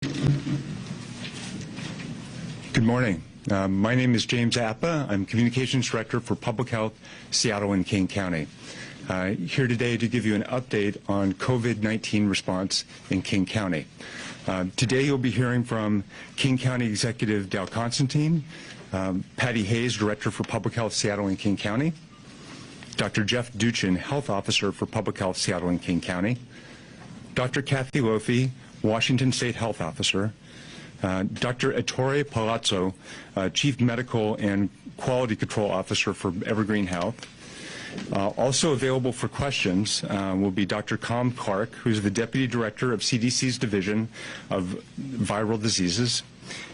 Good morning. My name is James Appa. I'm Communications Director for Public Health, Seattle and King County. Here today to give you an update on COVID-19 response in King County. Today you'll be hearing from King County Executive Dal Constantine, Patty Hayes, Director for Public Health, Seattle and King County, Dr. Jeff Duchin, Health Officer for Public Health, Seattle and King County, Dr. Kathy Lofi, Washington State Health Officer, Dr. Ettore Palazzo, Chief Medical and Quality Control Officer for Evergreen Health. Also available for questions will be Dr. Com Clark, who's the Deputy Director of CDC's Division of Viral Diseases,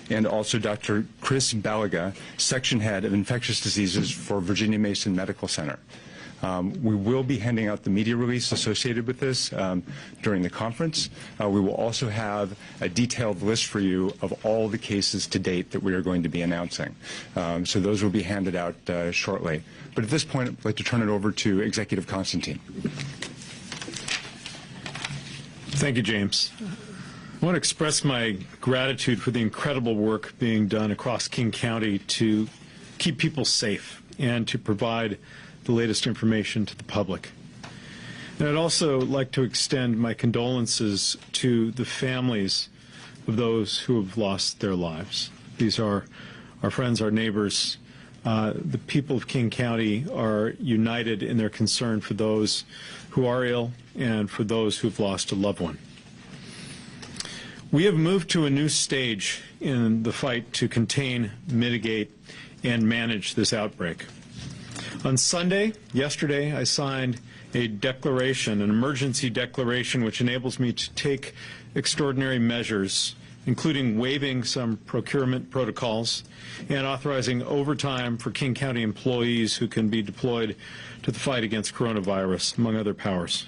and also Dr. Chris Balaga, Section Head of Infectious Diseases for Virginia Mason Medical Center. We will be handing out the media release associated with this during the conference. We will also have a detailed list for you of all the cases to date that we are going to be announcing. So those will be handed out shortly. But at this point, I'd like to turn it over to Executive Constantine. Thank you, James. I want to express my gratitude for the incredible work being done across King County to keep people safe and to provide the latest information to the public. And I'd also like to extend my condolences to the families of those who have lost their lives. These are our friends, our neighbors. The people of King County are united in their concern for those who are ill and for those who've lost a loved one. We have moved to a new stage in the fight to contain, mitigate, and manage this outbreak. On Sunday, yesterday, I signed a declaration, an emergency declaration, which enables me to take extraordinary measures, including waiving some procurement protocols and authorizing overtime for King County employees who can be deployed to the fight against coronavirus, among other powers.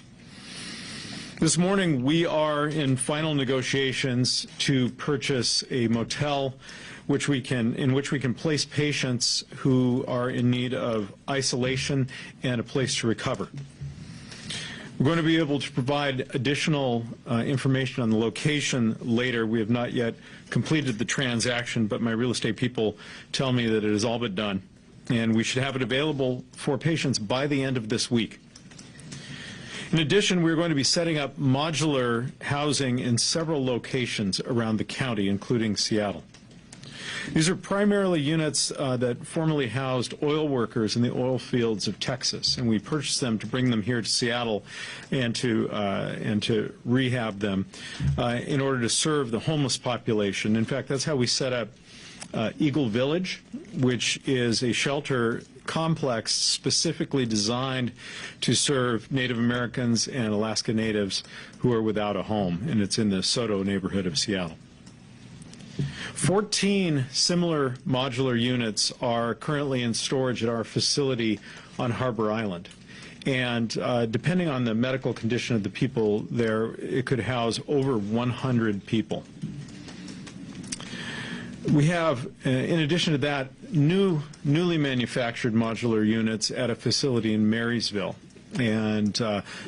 This morning, we are in final negotiations to purchase a motel in which we can place patients who are in need of isolation and a place to recover. We're going to be able to provide additional information on the location later. We have not yet completed the transaction, but my real estate people tell me that it is all but done, and we should have it available for patients by the end of this week. In addition, we're going to be setting up modular housing in several locations around the county, including Seattle. These are primarily units that formerly housed oil workers in the oil fields of Texas, and we purchased them to bring them here to Seattle and to rehab them in order to serve the homeless population. In fact, that's how we set up Eagle Village, which is a shelter complex specifically designed to serve Native Americans and Alaska Natives who are without a home, and it's in the Soto neighborhood of Seattle. 14 similar modular units are currently in storage at our facility on Harbor Island. And depending on the medical condition of the people there, it could house over 100 people. We have, in addition to that, newly manufactured modular units at a facility in Marysville. And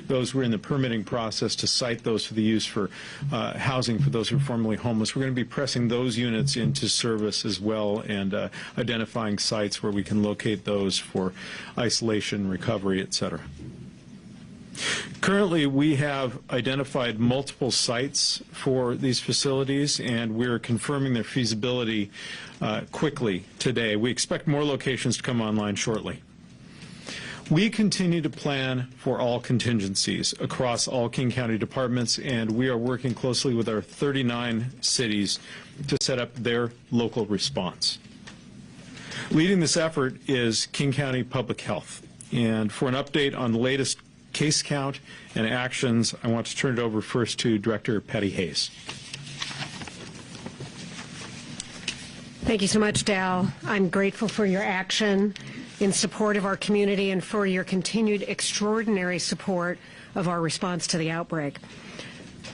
those were in the permitting process to site those for the use for housing for those who are formerly homeless. We're going to be pressing those units into service as well and identifying sites where we can locate those for isolation, recovery, etc. Currently, we have identified multiple sites for these facilities, and we're confirming their feasibility quickly today. We expect more locations to come online shortly. We continue to plan for all contingencies across all King County departments, and we are working closely with our 39 cities to set up their local response. Leading this effort is King County Public Health. And for an update on the latest case count and actions, I want to turn it over first to Director Patty Hayes. Thank you so much, Dal. I'm grateful for your action in support of our community and for your continued extraordinary support of our response to the outbreak.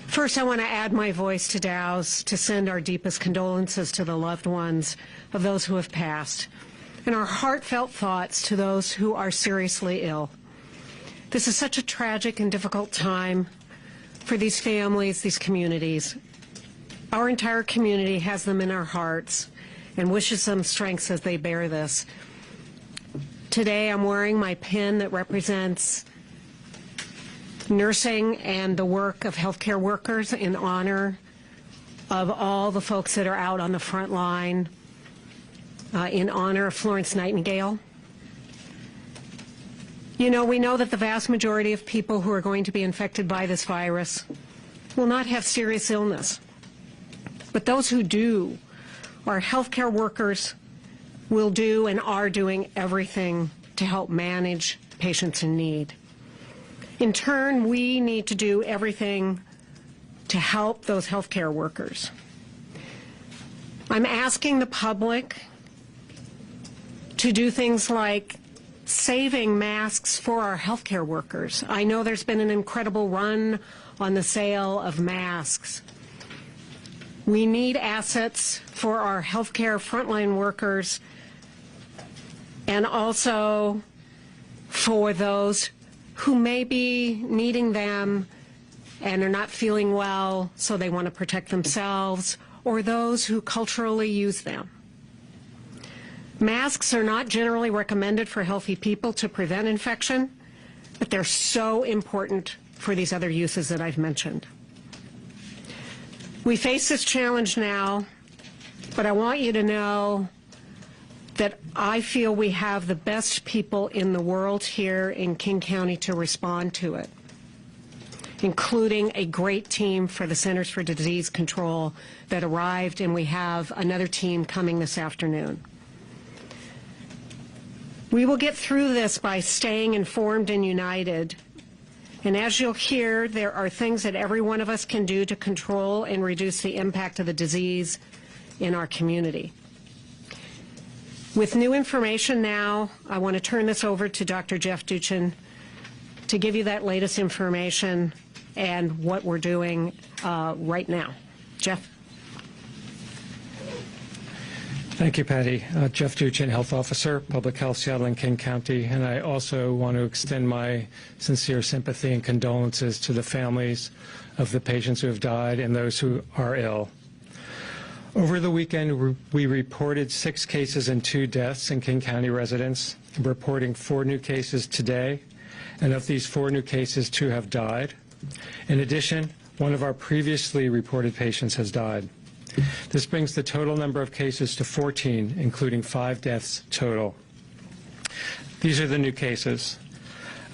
First, I want to add my voice to Dal's to send our deepest condolences to the loved ones of those who have passed, and our heartfelt thoughts to those who are seriously ill. This is such a tragic and difficult time for these families, these communities. Our entire community has them in our hearts and wishes them strength as they bear this. Today I'm wearing my pin that represents nursing and the work of healthcare workers in honor of all the folks that are out on the front line, in honor of Florence Nightingale. You know, we know that the vast majority of people who are going to be infected by this virus will not have serious illness. But those who do, our healthcare workers will do and are doing everything to help manage patients in need. In turn, we need to do everything to help those healthcare workers. I'm asking the public to do things like saving masks for our healthcare workers. I know there's been an incredible run on the sale of masks. We need assets for our healthcare frontline workers and also for those who may be needing them and are not feeling well, so they want to protect themselves, or those who culturally use them. Masks are not generally recommended for healthy people to prevent infection, but they're so important for these other uses that I've mentioned. We face this challenge now, but I want you to know that I feel we have the best people in the world here in King County to respond to it, including a great team for the Centers for Disease Control that arrived, and we have another team coming this afternoon. We will get through this by staying informed and united. And as you'll hear, there are things that every one of us can do to control and reduce the impact of the disease in our community. With new information now, I want to turn this over to Dr. Jeff Duchin to give you that latest information and what we're doing right now. Jeff? Thank you, Patty. Jeff Duchin, Health Officer, Public Health, Seattle and King County. And I also want to extend my sincere sympathy and condolences to the families of the patients who have died and those who are ill. Over the weekend, we reported 6 cases and 2 deaths in King County residents. We're reporting 4 new cases today, and of these 4 new cases, 2 have died. In addition, one of our previously reported patients has died. This brings the total number of cases to 14, including 5 deaths total. These are the new cases.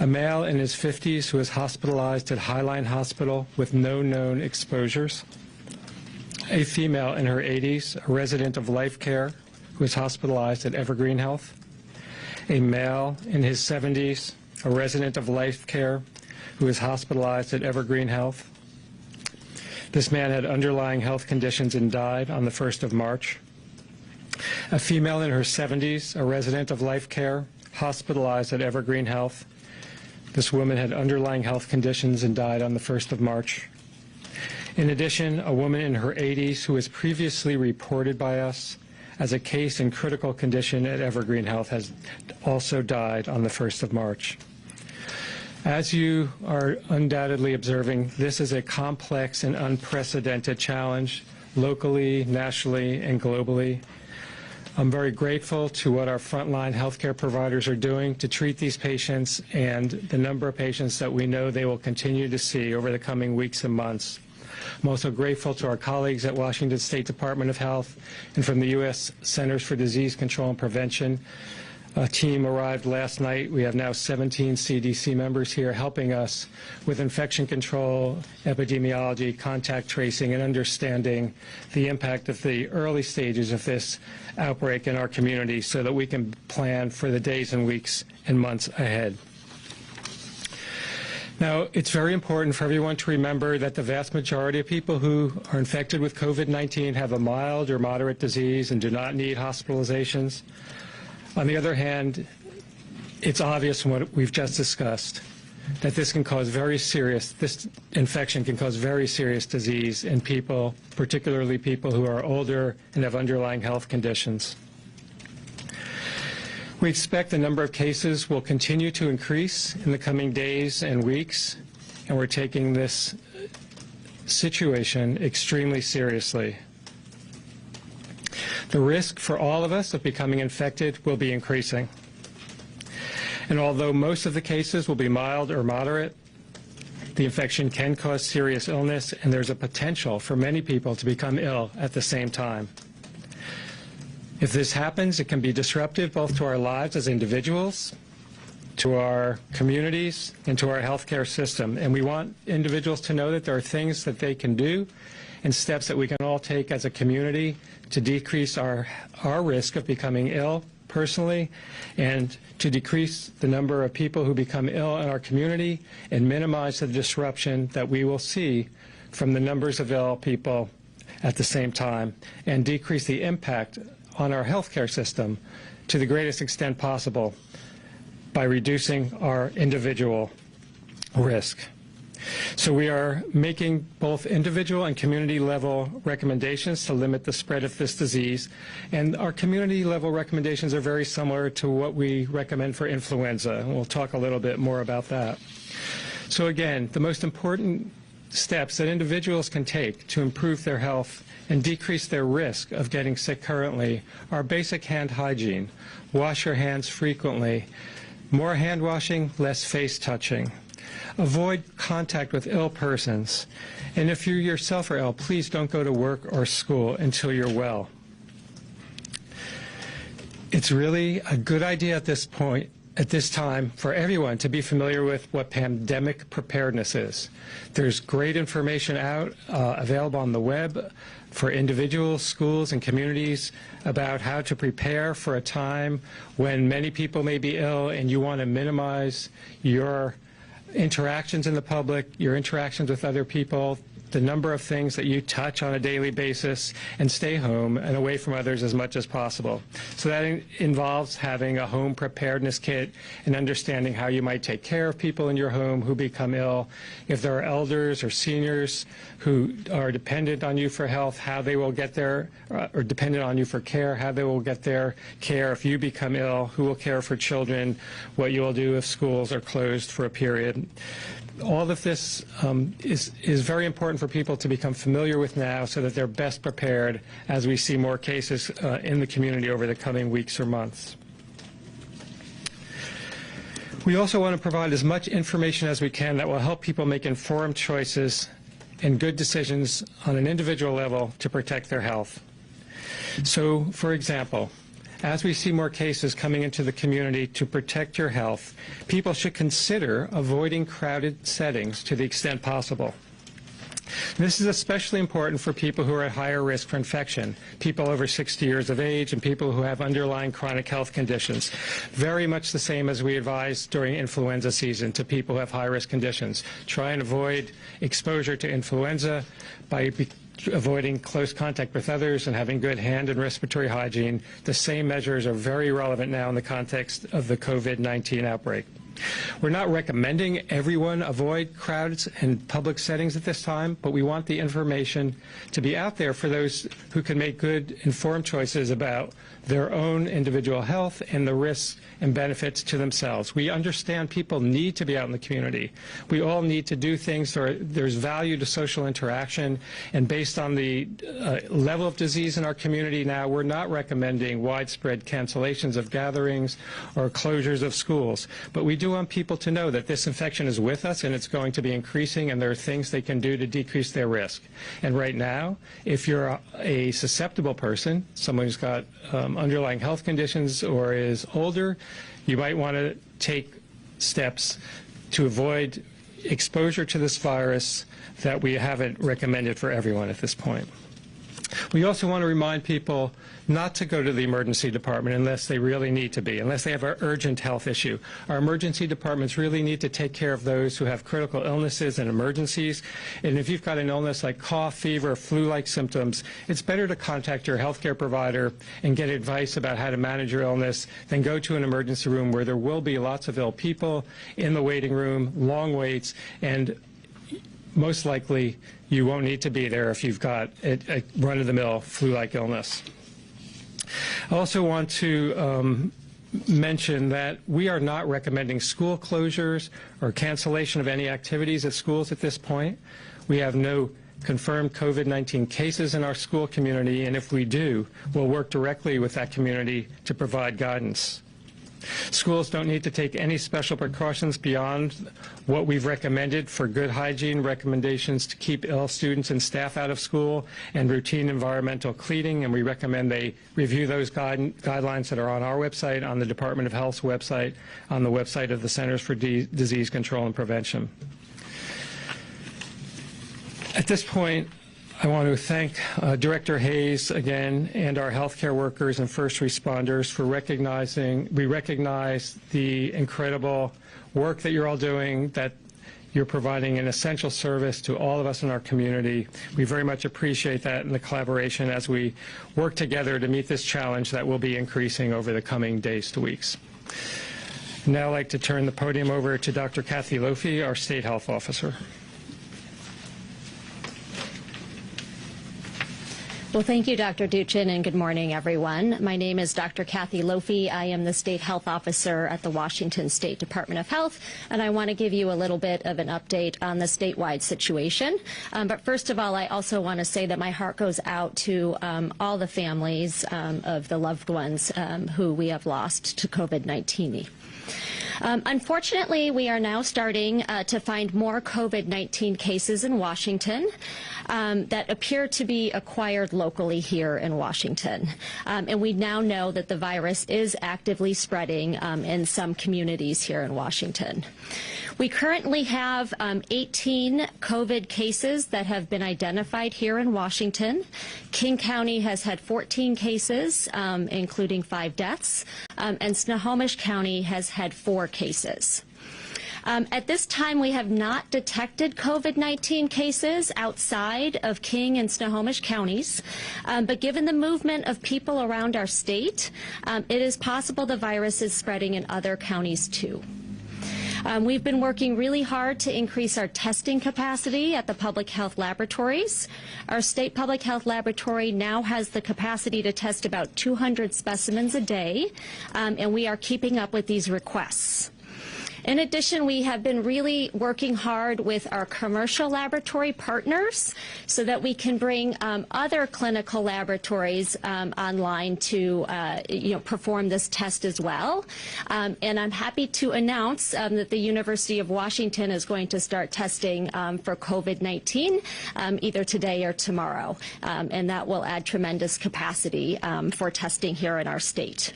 A male in his 50s who is hospitalized at Highline Hospital with no known exposures. A female in her 80s, a resident of Life Care, who is hospitalized at Evergreen Health. A male in his 70s, a resident of Life Care, who is hospitalized at Evergreen Health. This man had underlying health conditions and died on the 1st of March. A female in her 70s, a resident of Life Care, hospitalized at Evergreen Health. This woman had underlying health conditions and died on the 1st of March. In addition, a woman in her 80s who was previously reported by us as a case in critical condition at Evergreen Health has also died on the 1st of March. As you are undoubtedly observing, this is a complex and unprecedented challenge locally, nationally, and globally. I'm very grateful to what our frontline healthcare providers are doing to treat these patients and the number of patients that we know they will continue to see over the coming weeks and months. I'm also grateful to our colleagues at Washington State Department of Health and from the U.S. Centers for Disease Control and Prevention. A team arrived last night. We have now 17 CDC members here helping us with infection control, epidemiology, contact tracing, and understanding the impact of the early stages of this outbreak in our community so that we can plan for the days and weeks and months ahead. Now, it's very important for everyone to remember that the vast majority of people who are infected with COVID-19 have a mild or moderate disease and do not need hospitalizations. On the other hand, it's obvious from what we've just discussed that this infection can cause very serious disease in people, particularly people who are older and have underlying health conditions. We expect the number of cases will continue to increase in the coming days and weeks, and we're taking this situation extremely seriously. The risk for all of us of becoming infected will be increasing. And although most of the cases will be mild or moderate, the infection can cause serious illness, and there's a potential for many people to become ill at the same time. If this happens, it can be disruptive both to our lives as individuals, to our communities, and to our healthcare system. And we want individuals to know that there are things that they can do and steps that we can all take as a community to decrease our risk of becoming ill personally, and to decrease the number of people who become ill in our community and minimize the disruption that we will see from the numbers of ill people at the same time, and decrease the impact on our healthcare system to the greatest extent possible by reducing our individual risk. So we are making both individual and community level recommendations to limit the spread of this disease. And our community level recommendations are very similar to what we recommend for influenza. And we'll talk a little bit more about that. So again, the most important steps that individuals can take to improve their health and decrease their risk of getting sick currently are basic hand hygiene. Wash your hands frequently. More hand washing, less face touching. Avoid contact with ill persons. And if you yourself are ill, please don't go to work or school until you're well. It's really a good idea at this point, at this time, for everyone to be familiar with what pandemic preparedness is. There's great information out available on the web for individuals, schools, and communities about how to prepare for a time when many people may be ill and you want to minimize your interactions in the public, your interactions with other people, the number of things that you touch on a daily basis, and stay home and away from others as much as possible. So that involves having a home preparedness kit and understanding how you might take care of people in your home who become ill. If there are elders or seniors who are dependent on you for health, how they will get their, or dependent on you for care, how they will get their care if you become ill, who will care for children, what you will do if schools are closed for a period. All of this is very important for people to become familiar with now so that they're best prepared as we see more cases in the community over the coming weeks or months. We also want to provide as much information as we can that will help people make informed choices and good decisions on an individual level to protect their health. So, for example, as we see more cases coming into the community, to protect your health, people should consider avoiding crowded settings to the extent possible. This is especially important for people who are at higher risk for infection, people over 60 years of age and people who have underlying chronic health conditions. Very much the same as we advise during influenza season to people who have high-risk conditions. Try and avoid exposure to influenza by avoiding close contact with others and having good hand and respiratory hygiene. The same measures are very relevant now in the context of the COVID-19 outbreak. We're not recommending everyone avoid crowds and public settings at this time, but we want the information to be out there for those who can make good, informed choices about their own individual health and the risks and benefits to themselves. We understand people need to be out in the community. We all need to do things. There's value to social interaction, and based on the level of disease in our community now, we're not recommending widespread cancellations of gatherings or closures of schools. But we do want people to know that this infection is with us and it's going to be increasing, and there are things they can do to decrease their risk. And right now, if you're a susceptible person, someone who's got underlying health conditions or is older, you might want to take steps to avoid exposure to this virus that we haven't recommended for everyone at this point. We also want to remind people not to go to the emergency department unless they really need to be, unless they have an urgent health issue. Our emergency departments really need to take care of those who have critical illnesses and emergencies. And if you've got an illness like cough, fever, flu-like symptoms, it's better to contact your healthcare provider and get advice about how to manage your illness than go to an emergency room where there will be lots of ill people in the waiting room, long waits, and most likely you won't need to be there if you've got a run-of-the-mill flu-like illness. I also want to mention that we are not recommending school closures or cancellation of any activities at schools at this point. We have no confirmed COVID-19 cases in our school community, and if we do, we'll work directly with that community to provide guidance. Schools don't need to take any special precautions beyond what we've recommended for good hygiene, recommendations to keep ill students and staff out of school, and routine environmental cleaning, and we recommend they review those guidelines that are on our website, on the Department of Health's website, on the website of the Centers for Disease Control and Prevention. At this point, I want to thank Director Hayes again and our healthcare workers and first responders for we recognize the incredible work that you're all doing, that you're providing an essential service to all of us in our community. We very much appreciate that and the collaboration as we work together to meet this challenge that will be increasing over the coming days to weeks. Now I'd like to turn the podium over to Dr. Kathy Lofi, our State Health Officer. Well, thank you, Dr. Duchin, and good morning, everyone. My name is Dr. Kathy Lofi. I am the State Health Officer at the Washington State Department of Health, and I want to give you a little bit of an update on the statewide situation. But first of all, I also want to say that my heart goes out to all the families of the loved ones who we have lost to COVID-19. Unfortunately, we are now starting to find more COVID-19 cases in Washington that appear to be acquired locally here in Washington. And we now know that the virus is actively spreading in some communities here in Washington. We currently have 18 COVID cases that have been identified here in Washington. King County has had 14 cases, including 5 deaths, and Snohomish County has had 4 cases. At this time, we have not detected COVID-19 cases outside of King and Snohomish counties, but given the movement of people around our state, it is possible the virus is spreading in other counties too. We've been working really hard to increase our testing capacity at the public health laboratories. Our state public health laboratory now has the capacity to test about 200 specimens a day, and we are keeping up with these requests. In addition, we have been really working hard with our commercial laboratory partners so that we can bring other clinical laboratories online to perform this test as well. And I'm happy to announce that the University of Washington is going to start testing for COVID-19 either today or tomorrow. And that will add tremendous capacity for testing here in our state.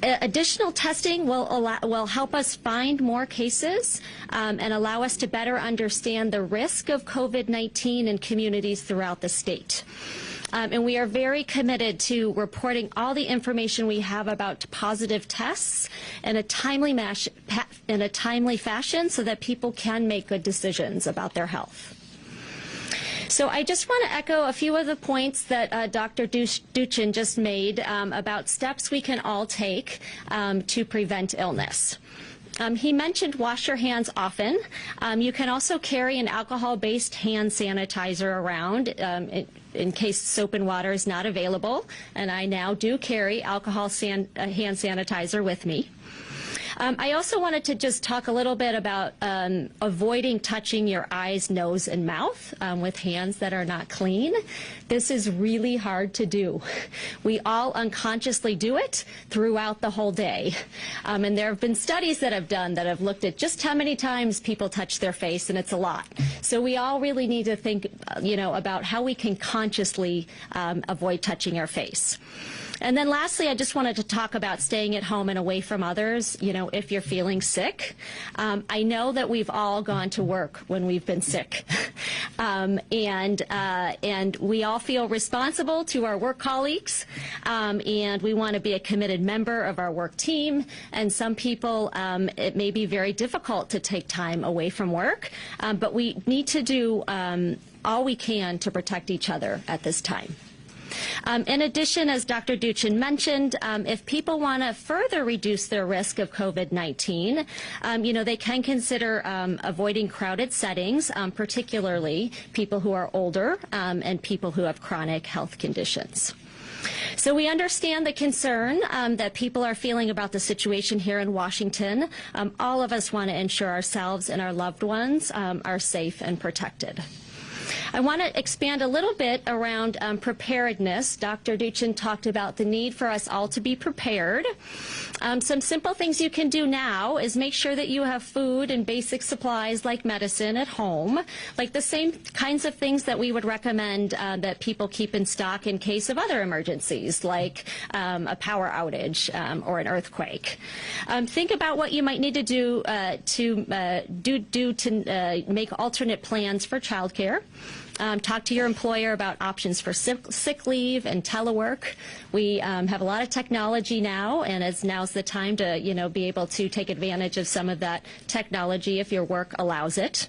Additional testing will help us find more cases and allow us to better understand the risk of COVID-19 in communities throughout the state. And we are very committed to reporting all the information we have about positive tests in a timely fashion so that people can make good decisions about their health. So I just want to echo a few of the points that Dr. Duchin just made about steps we can all take to prevent illness. He mentioned wash your hands often. You can also carry an alcohol-based hand sanitizer around in case soap and water is not available. And I now do carry alcohol hand sanitizer with me. I also wanted to just talk a little bit about avoiding touching your eyes, nose, and mouth with hands that are not clean. This is really hard to do. We all unconsciously do it throughout the whole day. And there have been studies that have looked at just how many times people touch their face, and it's a lot. So we all really need to think, about how we can consciously avoid touching our face. And then lastly, I just wanted to talk about staying at home and away from others, if you're feeling sick. I know that we've all gone to work when we've been sick. And we all feel responsible to our work colleagues, and we want to be a committed member of our work team. And some people, it may be very difficult to take time away from work, but we need to do all we can to protect each other at this time. In addition, as Dr. Duchin mentioned, if people want to further reduce their risk of COVID-19, they can consider avoiding crowded settings, particularly people who are older and people who have chronic health conditions. So we understand the concern that people are feeling about the situation here in Washington. All of us want to ensure ourselves and our loved ones are safe and protected. I want to expand a little bit around preparedness. Dr. Duchin talked about the need for us all to be prepared. Some simple things you can do now is make sure that you have food and basic supplies like medicine at home, like the same kinds of things that we would recommend that people keep in stock in case of other emergencies, like a power outage or an earthquake. Think about what you might need to do to make alternate plans for childcare. Talk to your employer about options for sick leave and telework. We have a lot of technology now, and now's the time to be able to take advantage of some of that technology if your work allows it.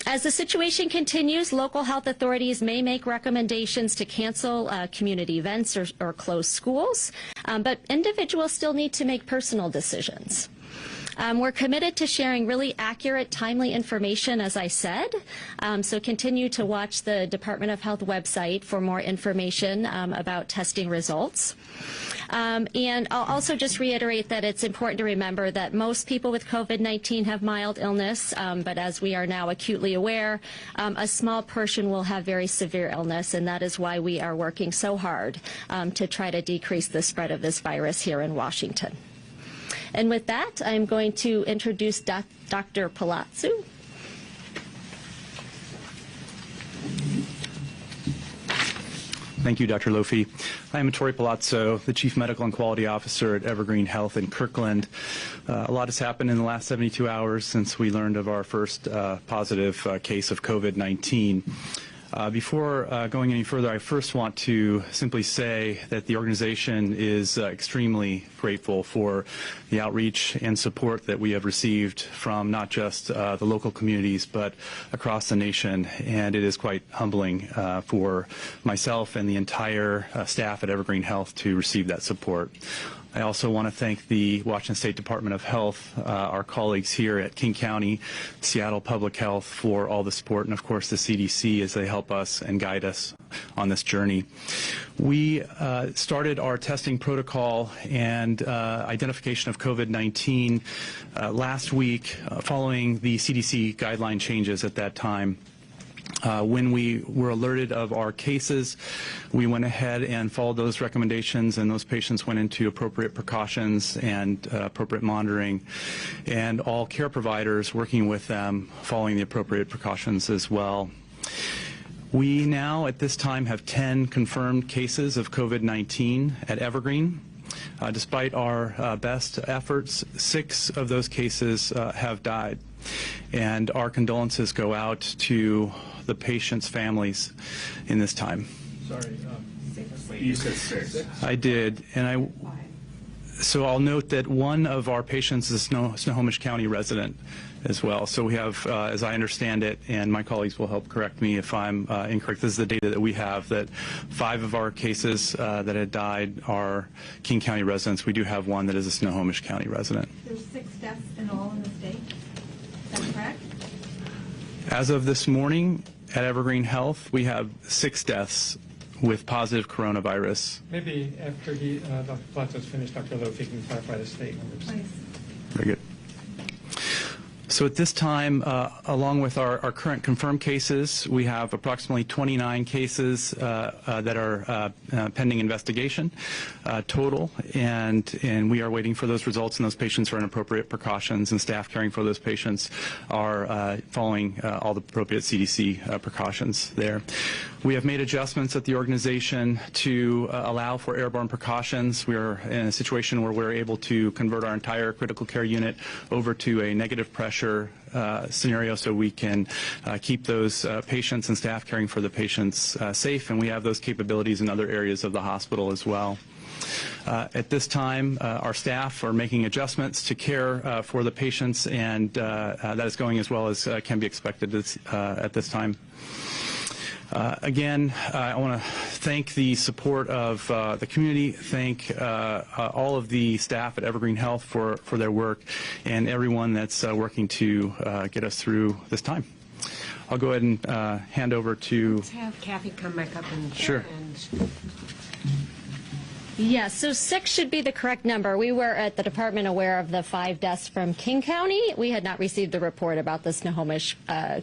As the situation continues, local health authorities may make recommendations to cancel community events or close schools, but individuals still need to make personal decisions. We're committed to sharing really accurate, timely information, as I said, so continue to watch the Department of Health website for more information about testing results. And I'll also just reiterate that it's important to remember that most people with COVID-19 have mild illness, but as we are now acutely aware, a small portion will have very severe illness, and that is why we are working so hard to try to decrease the spread of this virus here in Washington. And with that, I'm going to introduce Dr. Palazzo. Thank you, Dr. Lofi. I am Tori Palazzo, the Chief Medical and Quality Officer at Evergreen Health in Kirkland. A lot has happened in the last 72 hours since we learned of our first positive case of COVID-19. Before going any further, I first want to simply say that the organization is extremely grateful for the outreach and support that we have received from not just the local communities but across the nation, and it is quite humbling for myself and the entire staff at Evergreen Health to receive that support. I also want to thank the Washington State Department of Health, our colleagues here at King County, Seattle Public Health for all the support, and of course the CDC as they help us and guide us on this journey. We started our testing protocol and identification of COVID-19 last week following the CDC guideline changes at that time. When we were alerted of our cases, we went ahead and followed those recommendations, and those patients went into appropriate precautions and appropriate monitoring, and all care providers working with them following the appropriate precautions as well. We now, at this time, have 10 confirmed cases of COVID-19 at Evergreen. Despite our best efforts, 6 of those cases have died, and our condolences go out to the patients' families in this time. Sorry, you said 6. I did, and so I'll note that one of our patients is a Snohomish County resident as well. So we have, as I understand it, and my colleagues will help correct me if I'm incorrect, this is the data that we have, that 5 of our cases that had died are King County residents. We do have one that is a Snohomish County resident. There's 6 deaths in all in the state. Is that correct? As of this morning at Evergreen Health, we have 6 deaths with positive coronavirus. Maybe after Dr. Palazzo's finished, Dr. Lofi can clarify the state numbers. Please. Very good. So at this time, along with our current confirmed cases, we have approximately 29 cases that are pending investigation total, and we are waiting for those results, and those patients are in appropriate precautions, and staff caring for those patients are following all the appropriate CDC precautions there. We have made adjustments at the organization to allow for airborne precautions. We are in a situation where we're able to convert our entire critical care unit over to a negative pressure scenario so we can keep those patients and staff caring for the patients safe, and we have those capabilities in other areas of the hospital as well. At this time, our staff are making adjustments to care for the patients, and that is going as well as can be expected at this time. Again, I want to thank the support of the community, thank all of the staff at Evergreen Health for their work, and everyone that's working to get us through this time. I'll go ahead and hand over to... Let's have Kathy come back up and... Sure. And Yes, so 6 should be the correct number. We were at the department aware of the 5 deaths from King County. We had not received the report about the Snohomish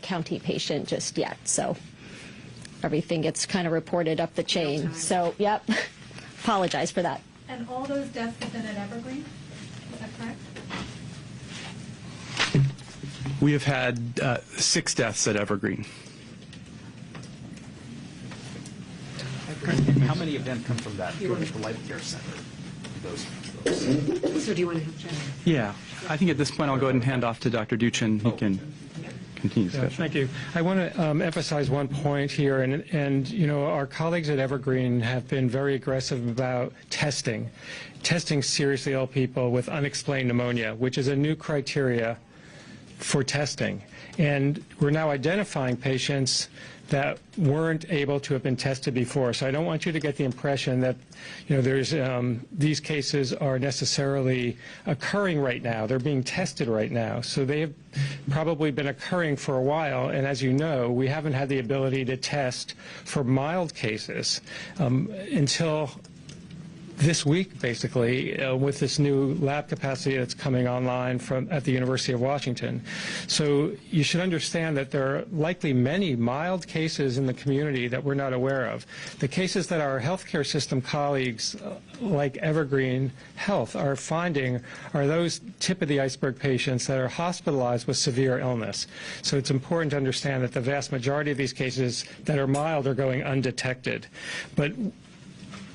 County patient just yet, so everything gets kind of reported up the chain. So, yep, apologize for that. And all those deaths have been at Evergreen? Is that correct? We have had 6 deaths at Evergreen. How many of them come from that, the Life Care Center? Those. So do you want to have Jen? Yeah, I think at this point I'll go ahead and hand off to Dr. Duchin. He can continue discussion. Thank you. I want to emphasize one point here, and you know, our colleagues at Evergreen have been very aggressive about testing seriously ill people with unexplained pneumonia, which is a new criteria for testing. And we're now identifying patients that weren't able to have been tested before. So I don't want you to get the impression that, you know, there's these cases are necessarily occurring right now. They're being tested right now. So they have probably been occurring for a while. And as you know, we haven't had the ability to test for mild cases until this week, basically, with this new lab capacity that's coming online at the University of Washington. So you should understand that there are likely many mild cases in the community that we're not aware of. The cases that our healthcare system colleagues, like Evergreen Health, are finding are those tip of the iceberg patients that are hospitalized with severe illness. So it's important to understand that the vast majority of these cases that are mild are going undetected. But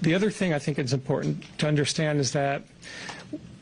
the other thing I think it's important to understand is that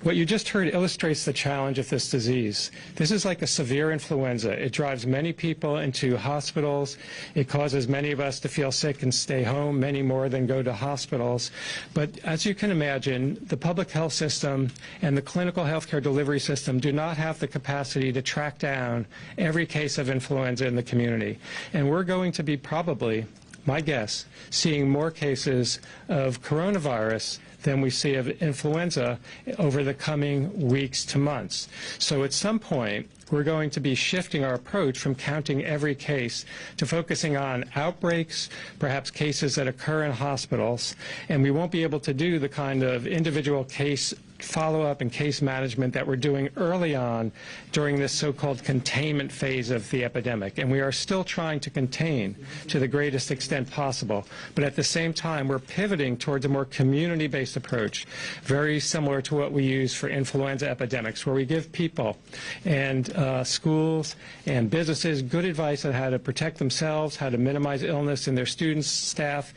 what you just heard illustrates the challenge of this disease. This is like a severe influenza. It drives many people into hospitals. It causes many of us to feel sick and stay home, many more than go to hospitals. But as you can imagine, the public health system and the clinical healthcare delivery system do not have the capacity to track down every case of influenza in the community. And we're going to be probably, my guess, seeing more cases of coronavirus than we see of influenza over the coming weeks to months. So at some point, we're going to be shifting our approach from counting every case to focusing on outbreaks, perhaps cases that occur in hospitals, and we won't be able to do the kind of individual case follow-up and case management that we're doing early on during this so-called containment phase of the epidemic. And we are still trying to contain to the greatest extent possible. But at the same time, we're pivoting towards a more community-based approach, very similar to what we use for influenza epidemics, where we give people and schools and businesses good advice on how to protect themselves, how to minimize illness in their students, staff,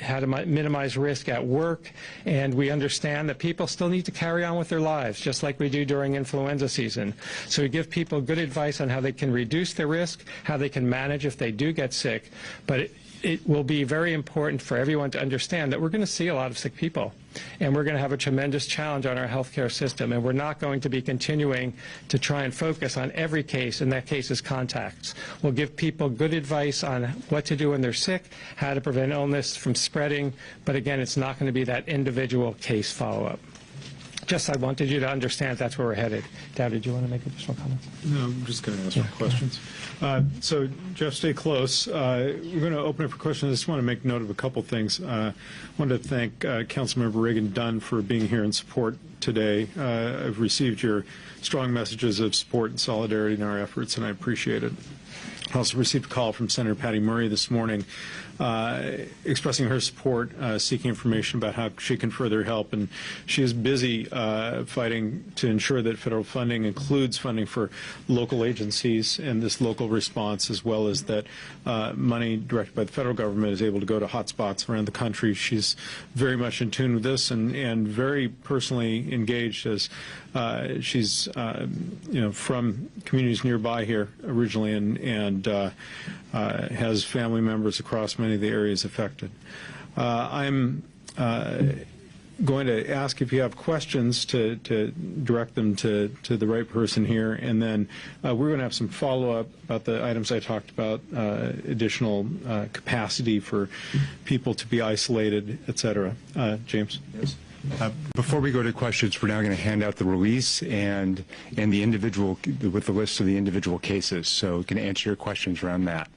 how to minimize risk at work, and we understand that people still need to carry on with their lives, just like we do during influenza season. So we give people good advice on how they can reduce their risk, how they can manage if they do get sick, but it will be very important for everyone to understand that we're going to see a lot of sick people, and we're going to have a tremendous challenge on our healthcare system, and we're not going to be continuing to try and focus on every case, and that case is contacts. We'll give people good advice on what to do when they're sick, how to prevent illness from spreading, but again, it's not going to be that individual case follow-up. Just I wanted you to understand that's where we're headed. Dow, did you want to make additional comments? No, I'm just going to ask for questions. So, Jeff, stay close. We're going to open it for questions. I just want to make note of a couple things. I wanted to thank Councilmember Reagan Dunn for being here in support today. I've received your strong messages of support and solidarity in our efforts, and I appreciate it. I also received a call from Senator Patty Murray this morning expressing her support, seeking information about how she can further help. And she is busy fighting to ensure that federal funding includes funding for local agencies and this local response, as well as that money directed by the federal government is able to go to hotspots around the country. She's very much in tune with this and very personally engaged, as she's from communities nearby here originally and has family members across many of the areas affected. I'm going to ask if you have questions to direct them to the right person here, and then we're going to have some follow-up about the items I talked about, additional capacity for people to be isolated, et cetera. James? Yes. Before we go to questions, we're now going to hand out the release and the individual with the list of the individual cases, so we can answer your questions around that.